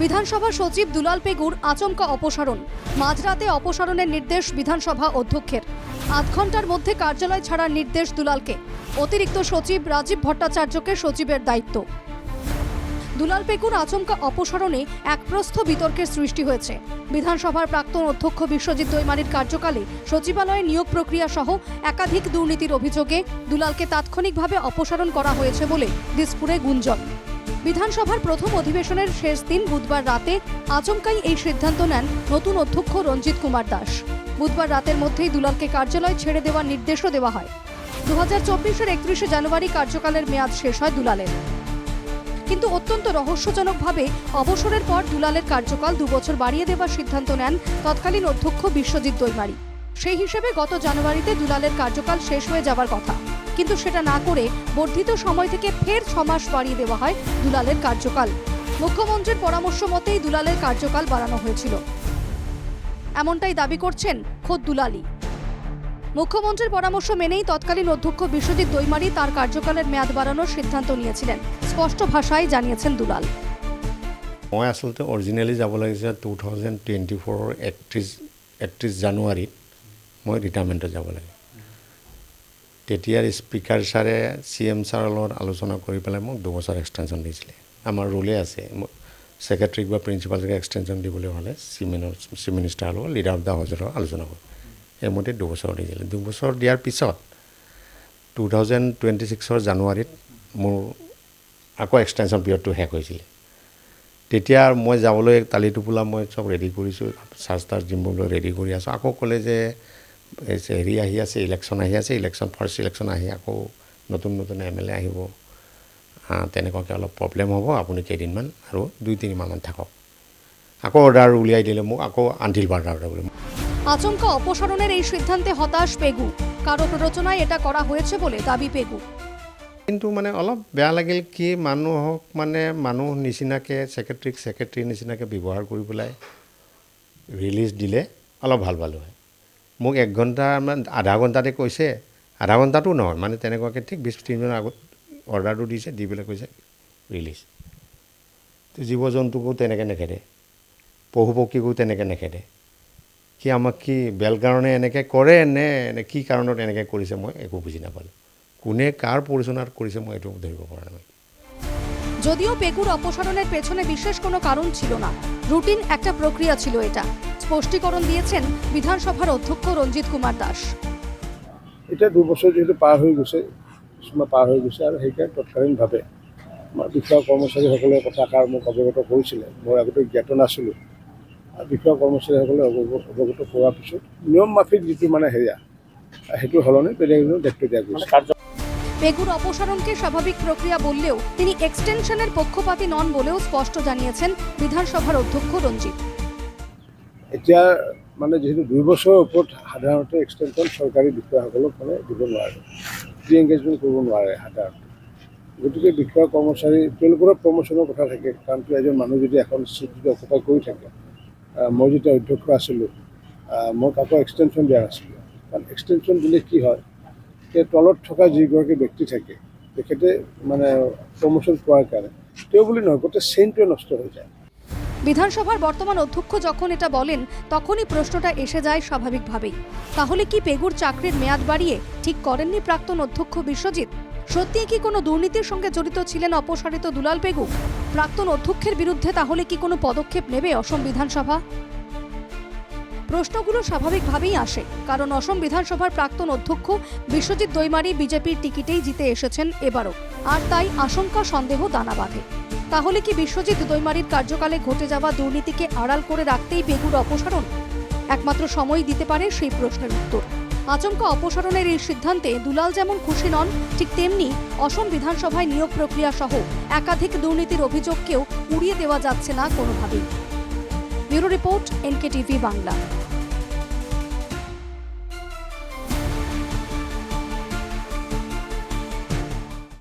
বিধানসভা সচিব দুলাল পেগুর আচমকা অপসারণ। মাঝরাতে অপসারণের নির্দেশ বিধানসভা অধ্যক্ষের। আধ ঘন্টার মধ্যে কার্যালয় ছাড়ার নির্দেশ দুলালকে। অতিরিক্ত সচিব রাজীব ভট্টাচার্যকে সচিবের দায়িত্ব। দুলাল পেগুর আচমকা অপসারণে একপ্রস্থ বিতর্কের সৃষ্টি হয়েছে। বিধানসভার প্রাক্তন অধ্যক্ষ বিশ্বজিৎ দৈমারীর কার্যকালে সচিবালয়ে নিয়োগ প্রক্রিয়া সহ একাধিক দুর্নীতির অভিযোগে দুলালকে তাৎক্ষণিকভাবে অপসারণ করা হয়েছে বলে দিসপুরে গুঞ্জন। বিধানসভার প্রথম অধিবেশনের শেষ দিন বুধবার রাতে আচমকাই এই সিদ্ধান্ত নেন নতুন অধ্যক্ষ রঞ্জিত কুমার দাস। বুধবার রাতের মধ্যেই দুলালকে কার্যালয় ছেড়ে দেওয়ার নির্দেশও দেওয়া হয়। 2024-এর 31শে জানুয়ারি কার্যকালের মেয়াদ শেষ হয় দুলালের। কিন্তু অত্যন্ত রহস্যজনকভাবে অবসরের পর দুলালের কার্যকাল 2 বছর বাড়িয়ে দেওয়ার সিদ্ধান্ত নেন তৎকালীন অধ্যক্ষ বিশ্বজিৎ দৈমারী। সেই হিসেবে গত জানুয়ারিতে দুলালের কার্যকাল শেষ হয়ে যাবার কথা, কিন্তু সেটা না করে বর্ধিত সময় থেকে ফের 6 মাস বাড়িয়ে দেওয়া হয় দুলালের কার্যকাল। মুখ্যমন্ত্রীর পরামর্শ মতেই দুলালের কার্যকাল বাড়ানো হয়েছিল, এমনটাই দাবি করছেন খোদ দুলালই। মুখ্যমন্ত্রীর পরামর্শ মেনেই তৎকালীন অধ্যক্ষ বিশ্বজিৎ দৈমারী তার কার্যকালের মেয়াদ বাড়ানোর সিদ্ধান্ত নিয়েছিলেন, স্পষ্ট ভাষায় জানিয়েছেন দুলাল। মই আসলতে অৰিজিনেলি যাব লাগিছিল 2024 31 জানুৱাৰীত মই ৰিটায়াৰমেণ্টত যাব লাগে। তেতিয়াৰ স্পীকাৰ ছাৰে CM ছাৰৰ লগত আলোচনা কৰি পেলাই মোক 2 বছৰ এক্সটেনশ্যন দিছিলে। আমাৰ ৰুলে আছে ছেক্ৰেটাৰীক বা প্ৰিন্সিপালক এক্সটেনশ্যন দিবলৈ হ'লে চিফ মিনিষ্টাৰৰ লগত লিডাৰ অফ দ্য হাউচৰ আলোচনা কৰোঁ। সেইমতে 2 বছৰ দিছিলে। 2 বছৰ দিয়াৰ পিছত 2026 জানুৱাৰীত মোৰ আকৌ এক্সটেনশ্যন পিৰিয়ডটো শেষ হৈছিলে। তেতিয়া মই যাবলৈ তালি টোপোলা মই চব ৰেডি কৰিছোঁ, চাৰ্জ তাৰ্জ দিম বুলি ৰেডি কৰি আছোঁ। আকৌ ক'লে যে হেৰি আহি আছে, ইলেকশ্যন আহি আছে, ফাৰ্ষ্ট ইলেকশ্যন আহি আকৌ নতুন MLA আহিব, তেনেকুৱাকৈ অলপ প্ৰব্লেম হ'ব, আপুনি কেইদিনমান আৰু 2-3 মাহমান থাকক। আকৌ অৰ্ডাৰ উলিয়াই দিলে মোক, আকৌ আনটিল বাৰ্ডাৰ বুলি। আচমকা অপসারণের এই সিদ্ধান্তে হতাশ পেগু। কারো প্ররোচনায় এটা করা হয়েছে বলে দাবি পেগু। কিন্তু মানে অলপ বেয়া লাগিল কি মানুহক মানুহ নিচিনাকৈ ছেক্ৰেটাৰী নিচিনাকৈ ব্যৱহাৰ কৰি পেলাই ৰিলিজ দিলে অলপ ভাল পালোঁ হয়। মোক 1 ঘণ্টা আধা ঘণ্টাতে কৈছে, আধা ঘণ্টাটো নহয় মানে তেনেকুৱাকৈ ঠিক 20-30 মিনিট আগত অৰ্ডাৰটো দিছে, দি পেলাই কৈছে ৰিলিজ। তো জীৱ জন্তুকো তেনেকৈ নেখেদে, পশু পক্ষীকো তেনেকৈ নেখেদে। কি আমাক কি বেল কাৰণে এনেকৈ কৰে নে কি কাৰণত এনেকৈ কৰিছে মই একো বুজি নাপালোঁ। কোনে কার পরিচালনা করেছে মই এটুকু ধরিব পারা নাই। যদিও পেগুর অপসারণের পেছনে বিশেষ কোনো কারণ ছিল না, রুটিন একটা প্রক্রিয়া ছিল, এটা স্পষ্টীকরণ দিয়েছেন বিধানসভার অধ্যক্ষ রঞ্জিত কুমার দাস। এটা 2 বছর যেহেতু পাৰ হৈ গৈছে, সময় পাৰ হৈ গৈছে আৰু সেইকাৰণে তৎকালীনভাৱে আমাৰ বিষয়া কৰ্মচাৰীসকলে কথাষাৰ মোক অৱগত কৰিছিলে। মই আগতে জ্ঞাত নাছিলোঁ। বিষয়া কৰ্মচাৰীসকলে অৱগত কৰাৰ পিছত নিয়ম মাফিক যিটো হেৰিয়া সেইটো সলনি বেলেগ দায়িত্ব দিয়া গৈছে। পেগুর অপসারণকে স্বাভাবিক প্রক্রিয়া বললেও তিনি এক্সটেনশনের পক্ষপাতী নন বলেও স্পষ্ট জানিয়েছেন বিধানসভার অধ্যক্ষ রঞ্জিত। এতিয়া যেহেতু 2 বছৰৰ ওপৰত সাধাৰণতে এক্সটেনশ্যন চৰকাৰী বিষয়াসকলক দিব নোৱাৰে, ৰি এংগেজমেণ্ট কৰিব নোৱাৰে সাধাৰণতে। গতিকে বিষয়া কৰ্মচাৰী তেওঁলোকৰ প্ৰমোশ্যনৰ কথা থাকে, কাৰণ এজন মানুহ যদি এখন চিট যদি অকুপাই কৰি থাকে, মই যেতিয়া অধ্যক্ষ আছিলোঁ মই কাকো এক্সটেনশ্যন দিয়া নাছিলোঁ। কাৰণ এক্সটেনশ্যন দিলে কি হয়, তলত থকা যিগৰাকী ব্যক্তি থাকে তেখেতে প্ৰমোশ্যন পোৱাৰ কাৰণে তেওঁ বুলি নহয়, গোটেই চেইনটোৱে নষ্ট হৈ যায়। বিধানসভার বর্তমান অধ্যক্ষ যখন এটা বলেন তখনই প্রশ্নটা এসে যায় স্বাভাবিকভাবেই, তাহলে কি পেগুর চাকরির মেয়াদ বাড়িয়ে ঠিক করেননি প্রাক্তন অধ্যক্ষ বিশ্বজিৎ? সত্যিই কি কোনো দুর্নীতির সঙ্গে জড়িত ছিলেন অপসারিত দুলাল পেগু? প্রাক্তন অধ্যক্ষের বিরুদ্ধে তাহলে কি কোনো পদক্ষেপ নেবে অসম বিধানসভা? প্রশ্নগুলো স্বাভাবিকভাবেই আসে, কারণ অসম বিধানসভার প্রাক্তন অধ্যক্ষ বিশ্বজিৎ দৈমারী বিজেপির টিকিটেই জিতে এসেছেন এবারও, আর তাই আশঙ্কা সন্দেহ দানা বাঁধে। তাহলে কি বিশ্বজিৎ দৈমারীর কার্যকালে ঘটে যাওয়া দুর্নীতিকে আড়াল করে রাখতেই পেগুর অপসারণ? একমাত্র সময় দিতে পারে সেই প্রশ্নের উত্তর। আচমকা অপসারণের এই সিদ্ধান্তে দুলাল যেমন খুশি নন, ঠিক তেমনি অসম বিধানসভায় নিয়োগ প্রক্রিয়া সহ একাধিক দুর্নীতির অভিযোগকেও উড়িয়ে দেওয়া যাচ্ছে না কোনোভাবেই। Bureau report, NKTV Bangla.